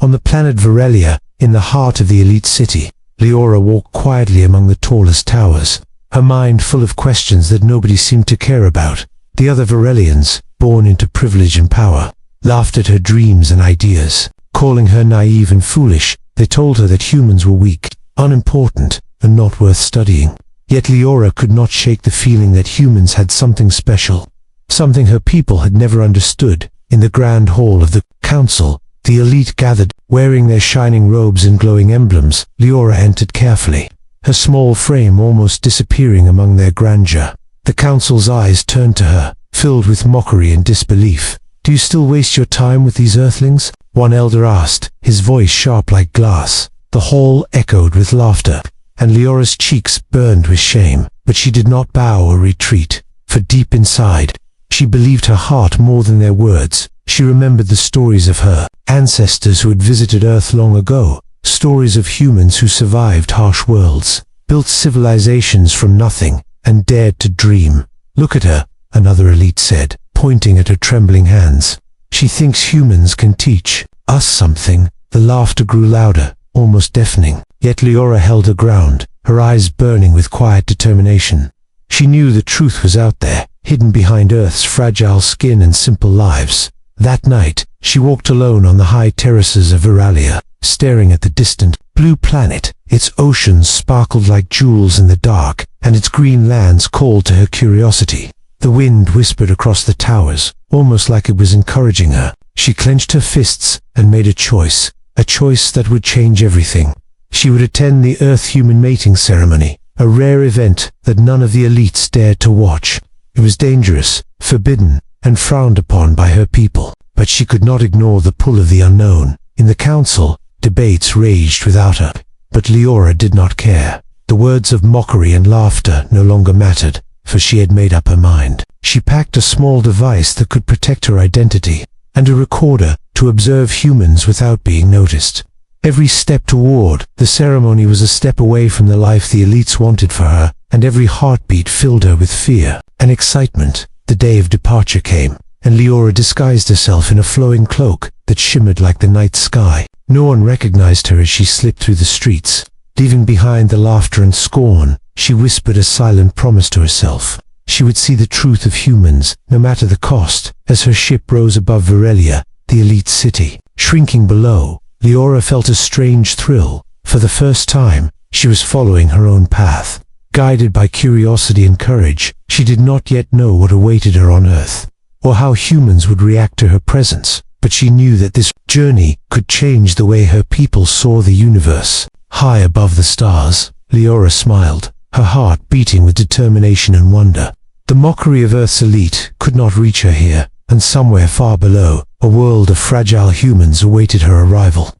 On the planet Varelia, in the heart of the elite city, Leora walked quietly among the tallest towers, her mind full of questions that nobody seemed to care about. The other Varelians, born into privilege and power, laughed at her dreams and ideas. Calling her naive and foolish, they told her that humans were weak, unimportant, and not worth studying. Yet Leora could not shake the feeling that humans had something special, something her people had never understood. In the grand hall of the council, the elite gathered, wearing their shining robes and glowing emblems. Leora entered carefully, her small frame almost disappearing among their grandeur. The council's eyes turned to her, filled with mockery and disbelief. "Do you still waste your time with these earthlings?" one elder asked, his voice sharp like glass. The hall echoed with laughter, and Leora's cheeks burned with shame, but she did not bow or retreat, for deep inside, she believed her heart more than their words. She remembered the stories of her ancestors who had visited Earth long ago, stories of humans who survived harsh worlds, built civilizations from nothing, and dared to dream. "Look at her," another elite said, pointing at her trembling hands. "She thinks humans can teach us something." The laughter grew louder, almost deafening. Yet Leora held her ground, her eyes burning with quiet determination. She knew the truth was out there, hidden behind Earth's fragile skin and simple lives. That night, she walked alone on the high terraces of Varelia, staring at the distant blue planet. Its oceans sparkled like jewels in the dark, and its green lands called to her curiosity. The wind whispered across the towers, almost like it was encouraging her. She clenched her fists and made a choice that would change everything. She would attend the Earth-human mating ceremony, a rare event that none of the elites dared to watch. It was dangerous, forbidden, and frowned upon by her people, but she could not ignore the pull of the unknown. In the council, debates raged without her, but Leora did not care. The words of mockery and laughter no longer mattered, for she had made up her mind. She packed a small device that could protect her identity, and a recorder to observe humans without being noticed. Every step toward the ceremony was a step away from the life the elites wanted for her, and every heartbeat filled her with fear and excitement. The day of departure came, and Leora disguised herself in a flowing cloak that shimmered like the night sky. No one recognized her as she slipped through the streets. Leaving behind the laughter and scorn, she whispered a silent promise to herself. She would see the truth of humans, no matter the cost. As her ship rose above Varelia, the elite city, shrinking below, Leora felt a strange thrill. For the first time, she was following her own path. Guided by curiosity and courage, she did not yet know what awaited her on Earth, or how humans would react to her presence, but she knew that this journey could change the way her people saw the universe. High above the stars, Leora smiled, her heart beating with determination and wonder. The mockery of Earth's elite could not reach her here, and somewhere far below, a world of fragile humans awaited her arrival.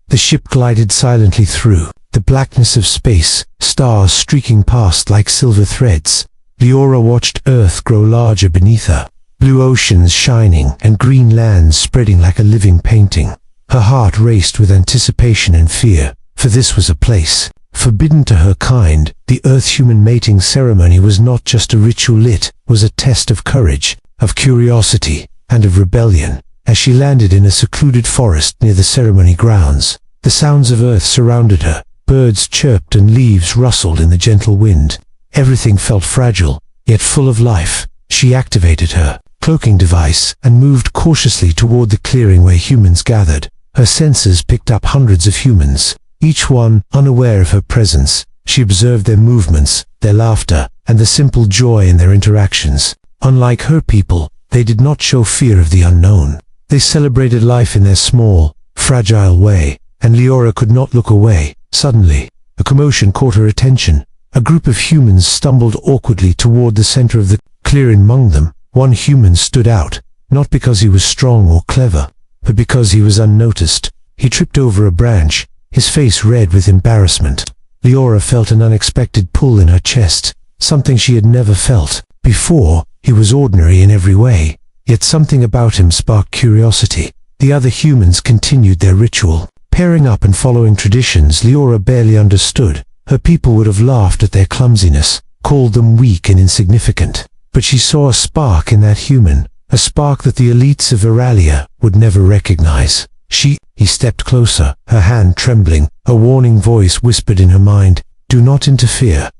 The ship glided silently through the blackness of space, stars streaking past like silver threads. Leora watched Earth grow larger beneath her, blue oceans shining and green lands spreading like a living painting. Her heart raced with anticipation and fear, for this was a place forbidden to her kind. The Earth-human mating ceremony was not just a ritual, it was a test of courage, of curiosity, and of rebellion. As she landed in a secluded forest near the ceremony grounds, the sounds of Earth surrounded her. Birds chirped and leaves rustled in the gentle wind. Everything felt fragile, yet full of life. She activated her cloaking device and moved cautiously toward the clearing where humans gathered. Her senses picked up hundreds of humans, each one unaware of her presence. She observed their movements, their laughter, and the simple joy in their interactions. Unlike her people, they did not show fear of the unknown. They celebrated life in their small, fragile way, and Leora could not look away. Suddenly, a commotion caught her attention. A group of humans stumbled awkwardly toward the center of the clearing. Among them, one human stood out, not because he was strong or clever, but because he was unnoticed. He tripped over a branch, his face red with embarrassment. Leora felt an unexpected pull in her chest, something she had never felt before. He was ordinary in every way, yet something about him sparked curiosity. The other humans continued their ritual, pairing up and following traditions Leora barely understood. Her people would have laughed at their clumsiness, called them weak and insignificant. But she saw a spark in that human, a spark that the elites of Varelia would never recognize. He stepped closer, her hand trembling. A warning voice whispered in her mind, "Do not interfere.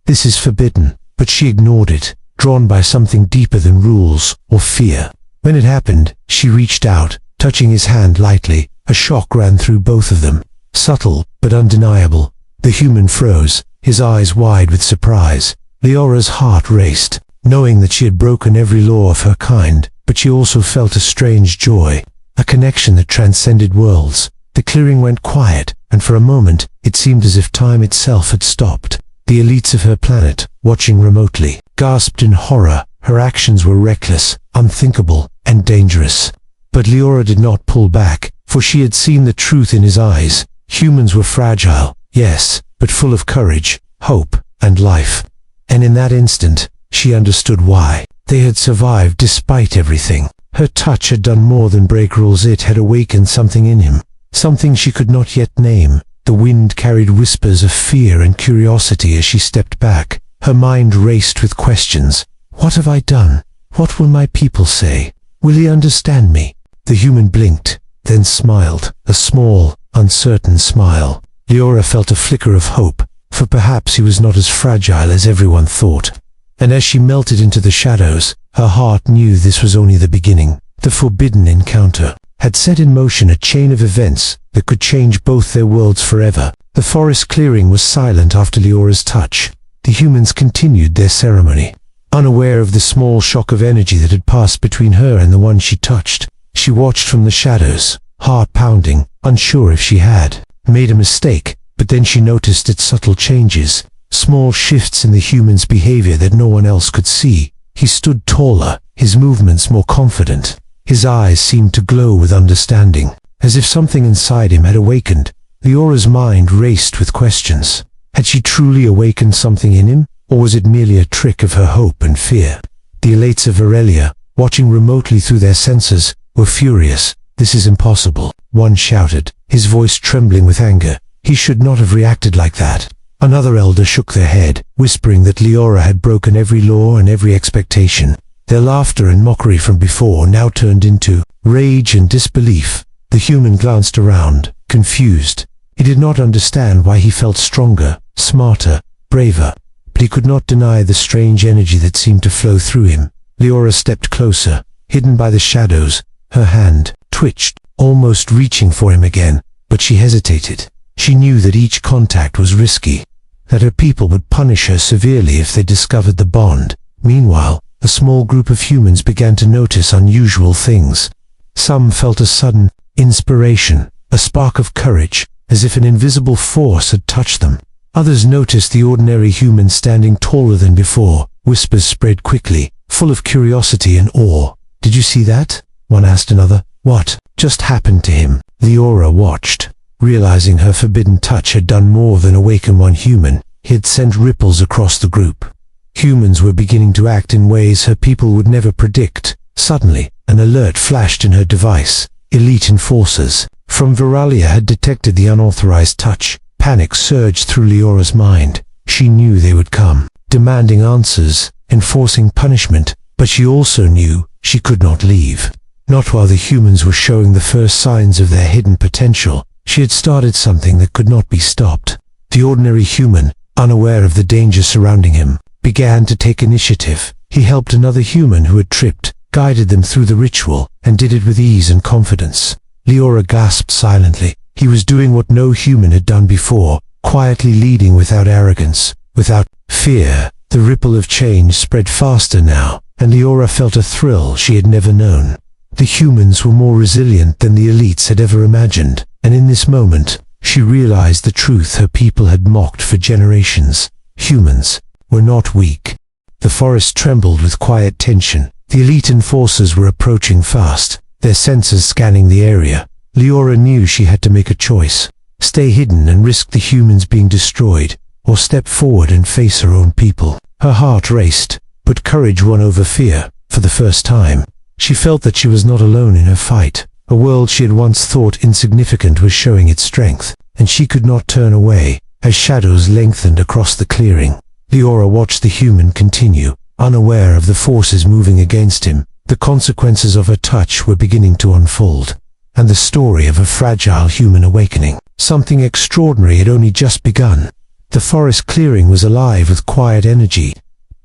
This is forbidden." But she ignored it, drawn by something deeper than rules or fear. When it happened, she reached out, touching his hand lightly. A shock ran through both of them, subtle but undeniable. The human froze, his eyes wide with surprise. Leora's heart raced, knowing that she had broken every law of her kind, but she also felt a strange joy, a connection that transcended worlds. The clearing went quiet, and for a moment, it seemed as if time itself had stopped. The elites of her planet, watching remotely, gasped in horror. Her actions were reckless, unthinkable, and dangerous. But Leora did not pull back, for she had seen the truth in his eyes. Humans were fragile, yes, but full of courage, hope, and life. And in that instant, she understood why. They had survived despite everything. Her touch had done more than break rules. It had awakened something in him, something she could not yet name. The wind carried whispers of fear and curiosity as she stepped back. Her mind raced with questions. What have I done? What will my people say? Will he understand me? The human blinked, then smiled, a small, uncertain smile. Leora felt a flicker of hope, for perhaps he was not as fragile as everyone thought. And as she melted into the shadows, her heart knew this was only the beginning. The forbidden encounter had set in motion a chain of events that could change both their worlds forever. The forest clearing was silent after Leora's touch. The humans continued their ceremony, unaware of the small shock of energy that had passed between her and the one she touched. She watched from the shadows, heart pounding, unsure if she had made a mistake, but then she noticed its subtle changes, small shifts in the human's behavior that no one else could see. He stood taller, his movements more confident. His eyes seemed to glow with understanding, as if something inside him had awakened. Leora's mind raced with questions. Had she truly awakened something in him, or was it merely a trick of her hope and fear? The elites of Aurelia, watching remotely through their sensors, were furious. "This is impossible," one shouted, his voice trembling with anger. "He should not have reacted like that." Another elder shook their head, whispering that Leora had broken every law and every expectation. Their laughter and mockery from before now turned into rage and disbelief. The human glanced around, confused. He did not understand why he felt stronger, smarter, braver, but he could not deny the strange energy that seemed to flow through him. Leora stepped closer, hidden by the shadows. Her hand twitched, almost reaching for him again, but she hesitated. She knew that each contact was risky, that her people would punish her severely if they discovered the bond. Meanwhile, a small group of humans began to notice unusual things. Some felt a sudden inspiration, a spark of courage, as if an invisible force had touched them. Others noticed the ordinary human standing taller than before. Whispers spread quickly, full of curiosity and awe. "Did you see that?" one asked another. "What just happened to him?" Leora watched, realizing her forbidden touch had done more than awaken one human. It had sent ripples across the group. Humans were beginning to act in ways her people would never predict. Suddenly, an alert flashed in her device. Elite enforcers from Veralia had detected the unauthorized touch. Panic surged through Leora's mind. She knew they would come, demanding answers, enforcing punishment, but she also knew she could not leave. Not while the humans were showing the first signs of their hidden potential. She had started something that could not be stopped. The ordinary human, unaware of the danger surrounding him, began to take initiative. He helped another human who had tripped, guided them through the ritual, and did it with ease and confidence. Leora gasped silently. He was doing what no human had done before, quietly leading without arrogance, without fear. The ripple of change spread faster now, and Leora felt a thrill she had never known. The humans were more resilient than the elites had ever imagined, and in this moment, she realized the truth her people had mocked for generations. Humans were not weak. The forest trembled with quiet tension. The elite enforcers were approaching fast, their sensors scanning the area. Leora knew she had to make a choice: stay hidden and risk the humans being destroyed, or step forward and face her own people. Her heart raced, but courage won over fear. For the first time, she felt that she was not alone in her fight. A world she had once thought insignificant was showing its strength, and she could not turn away. As shadows lengthened across the clearing, Leora watched the human continue, unaware of the forces moving against him. The consequences of her touch were beginning to unfold. and the story of a fragile human awakening. Something extraordinary had only just begun. The forest clearing was alive with quiet energy.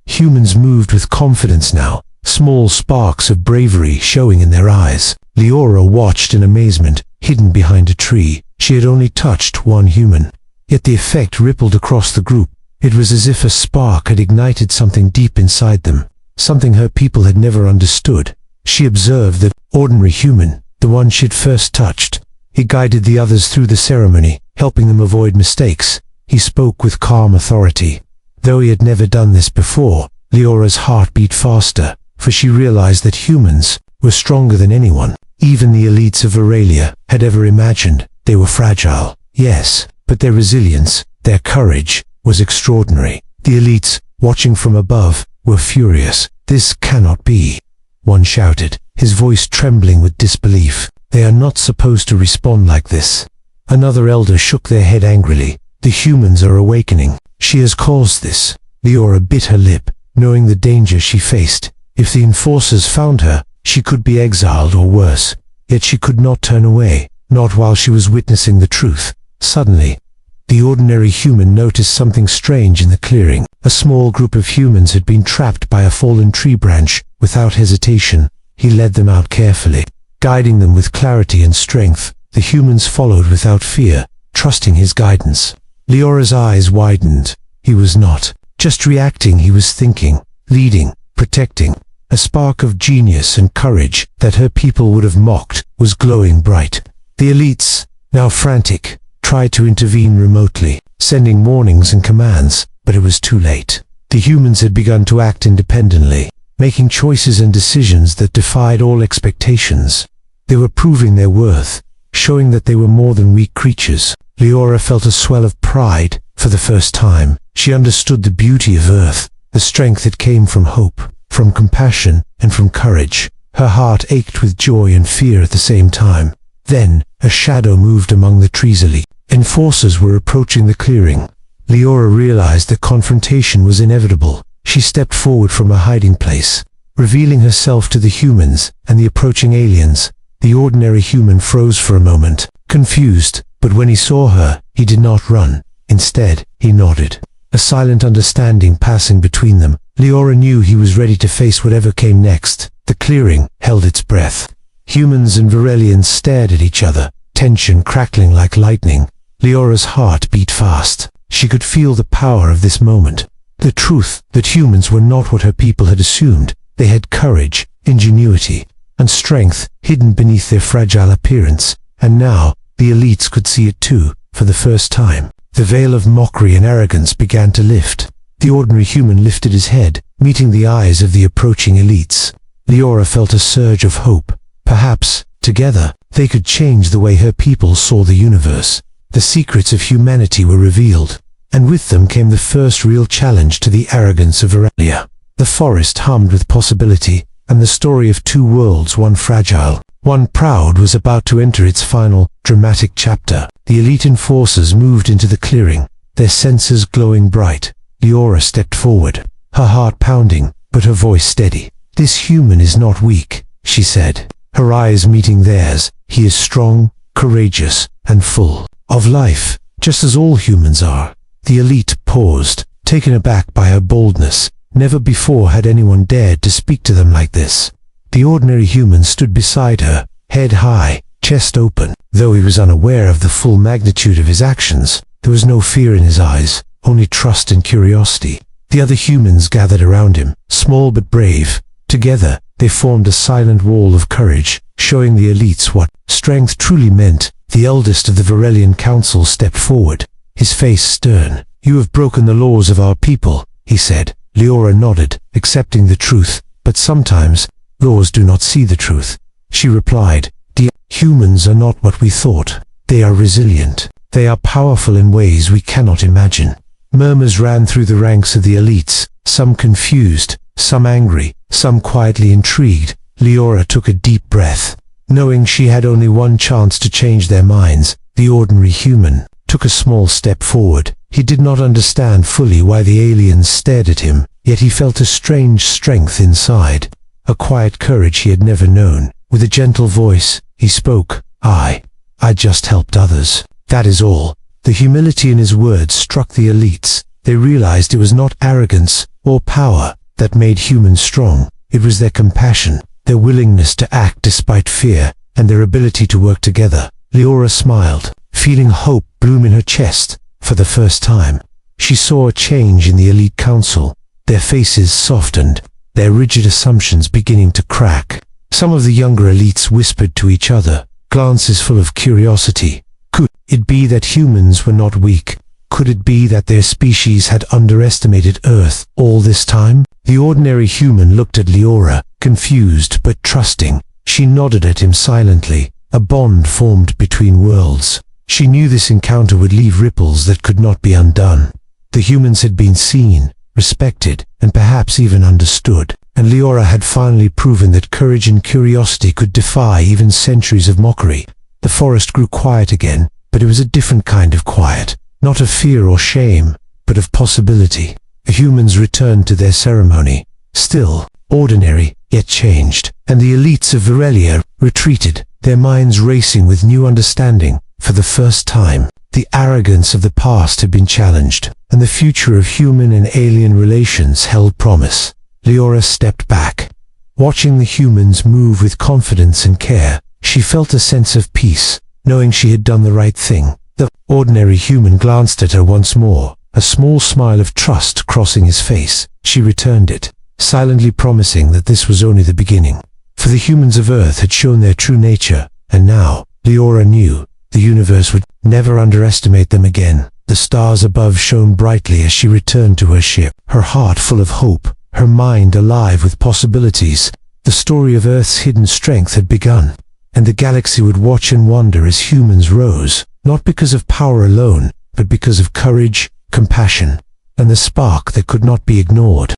Humans moved with confidence now, small sparks of bravery showing in their eyes. Leora watched in amazement, hidden behind a tree. She had only touched one human, yet the effect rippled across the group. It was as if a spark had ignited something deep inside them, something her people had never understood. She observed the ordinary human, the one she'd first touched. He guided the others through the ceremony, helping them avoid mistakes. He spoke with calm authority. Though he had never done this before, Leora's heart beat faster, for she realized that humans were stronger than anyone, even the elites of Aurelia, had ever imagined. They were fragile, yes, but their resilience, their courage, was extraordinary. The elites, watching from above, were furious. "This cannot be," one shouted, his voice trembling with disbelief. "They are not supposed to respond like this." Another elder shook their head angrily. "The humans are awakening. She has caused this." Leora bit her lip, knowing the danger she faced. If the enforcers found her, she could be exiled or worse. Yet she could not turn away, not while she was witnessing the truth. Suddenly, the ordinary human noticed something strange in the clearing. A small group of humans had been trapped by a fallen tree branch. Without hesitation, he led them out carefully, guiding them with clarity and strength. The humans followed without fear, trusting his guidance. Leora's eyes widened. He was not just reacting, he was thinking, leading, protecting. A spark of genius and courage that her people would have mocked was glowing bright. The elites, now frantic, tried to intervene remotely, sending warnings and commands, but it was too late. The humans had begun to act independently, making choices and decisions that defied all expectations. They were proving their worth, showing that they were more than weak creatures. Leora felt a swell of pride. For the first time, she understood the beauty of Earth, the strength that came from hope, from compassion, and from courage. Her heart ached with joy and fear at the same time. Then, a shadow moved among the trees. Enforcers were approaching the clearing. Leora realized that confrontation was inevitable. She stepped forward from her hiding place, revealing herself to the humans and the approaching aliens. The ordinary human froze for a moment, confused, but when he saw her, he did not run. Instead, he nodded, a silent understanding passing between them. Leora knew he was ready to face whatever came next. The clearing held its breath. Humans and Varelians stared at each other, tension crackling like lightning. Leora's heart beat fast. She could feel the power of this moment. The truth that humans were not what her people had assumed. They had courage, ingenuity, and strength hidden beneath their fragile appearance. And now, the elites could see it too, for the first time. The veil of mockery and arrogance began to lift. The ordinary human lifted his head, meeting the eyes of the approaching elites. Leora felt a surge of hope. Perhaps, together, they could change the way her people saw the universe. The secrets of humanity were revealed, and with them came the first real challenge to the arrogance of Aurelia. The forest hummed with possibility, and the story of two worlds, one fragile, one proud, was about to enter its final, dramatic chapter. The elite enforcers moved into the clearing, their senses glowing bright. Leora stepped forward, her heart pounding, but her voice steady. "This human is not weak," she said, her eyes meeting theirs. "He is strong, courageous, and full of life, just as all humans are." The elite paused, taken aback by her boldness. Never before had anyone dared to speak to them like this. The ordinary human stood beside her, head high, chest open. Though he was unaware of the full magnitude of his actions, there was no fear in his eyes, only trust and curiosity. The other humans gathered around him, small but brave. Together, they formed a silent wall of courage, showing the elites what strength truly meant. The eldest of the Varelian council stepped forward, his face stern. "You have broken the laws of our people," he said. Leora nodded, accepting the truth. "But sometimes, laws do not see the truth," she replied. "The humans are not what we thought. They are resilient. They are powerful in ways we cannot imagine." Murmurs ran through the ranks of the elites, some confused, some angry, some quietly intrigued. Leora took a deep breath, knowing she had only one chance to change their minds. The ordinary human took a small step forward. He did not understand fully why the aliens stared at him, yet he felt a strange strength inside, a quiet courage he had never known. With a gentle voice, he spoke, I just helped others. That is all." The humility in his words struck the elites. They realized it was not arrogance or power that made humans strong. It was their compassion, their willingness to act despite fear, and their ability to work together. Leora smiled, feeling hope bloom in her chest. For the first time, she saw a change in the elite council. Their faces softened, their rigid assumptions beginning to crack. Some of the younger elites whispered to each other, glances full of curiosity. Could it be that humans were not weak? Could it be that their species had underestimated Earth all this time? The ordinary human looked at Leora, confused but trusting. She nodded at him silently. A bond formed between worlds. She knew this encounter would leave ripples that could not be undone. The humans had been seen, respected, and perhaps even understood. And Leora had finally proven that courage and curiosity could defy even centuries of mockery. The forest grew quiet again, but it was a different kind of quiet. Not of fear or shame, but of possibility. The humans returned to their ceremony, still, ordinary, yet changed. And the elites of Virelia retreated, their minds racing with new understanding. For the first time, the arrogance of the past had been challenged, and the future of human and alien relations held promise. Leora stepped back. Watching the humans move with confidence and care, she felt a sense of peace, knowing she had done the right thing. The ordinary human glanced at her once more, a small smile of trust crossing his face. She returned it, silently promising that this was only the beginning. For the humans of Earth had shown their true nature, and now, Leora knew, the universe would never underestimate them again. The stars above shone brightly as she returned to her ship, her heart full of hope, her mind alive with possibilities. The story of Earth's hidden strength had begun, and the galaxy would watch and wonder as humans rose, not because of power alone, but because of courage, compassion, and the spark that could not be ignored.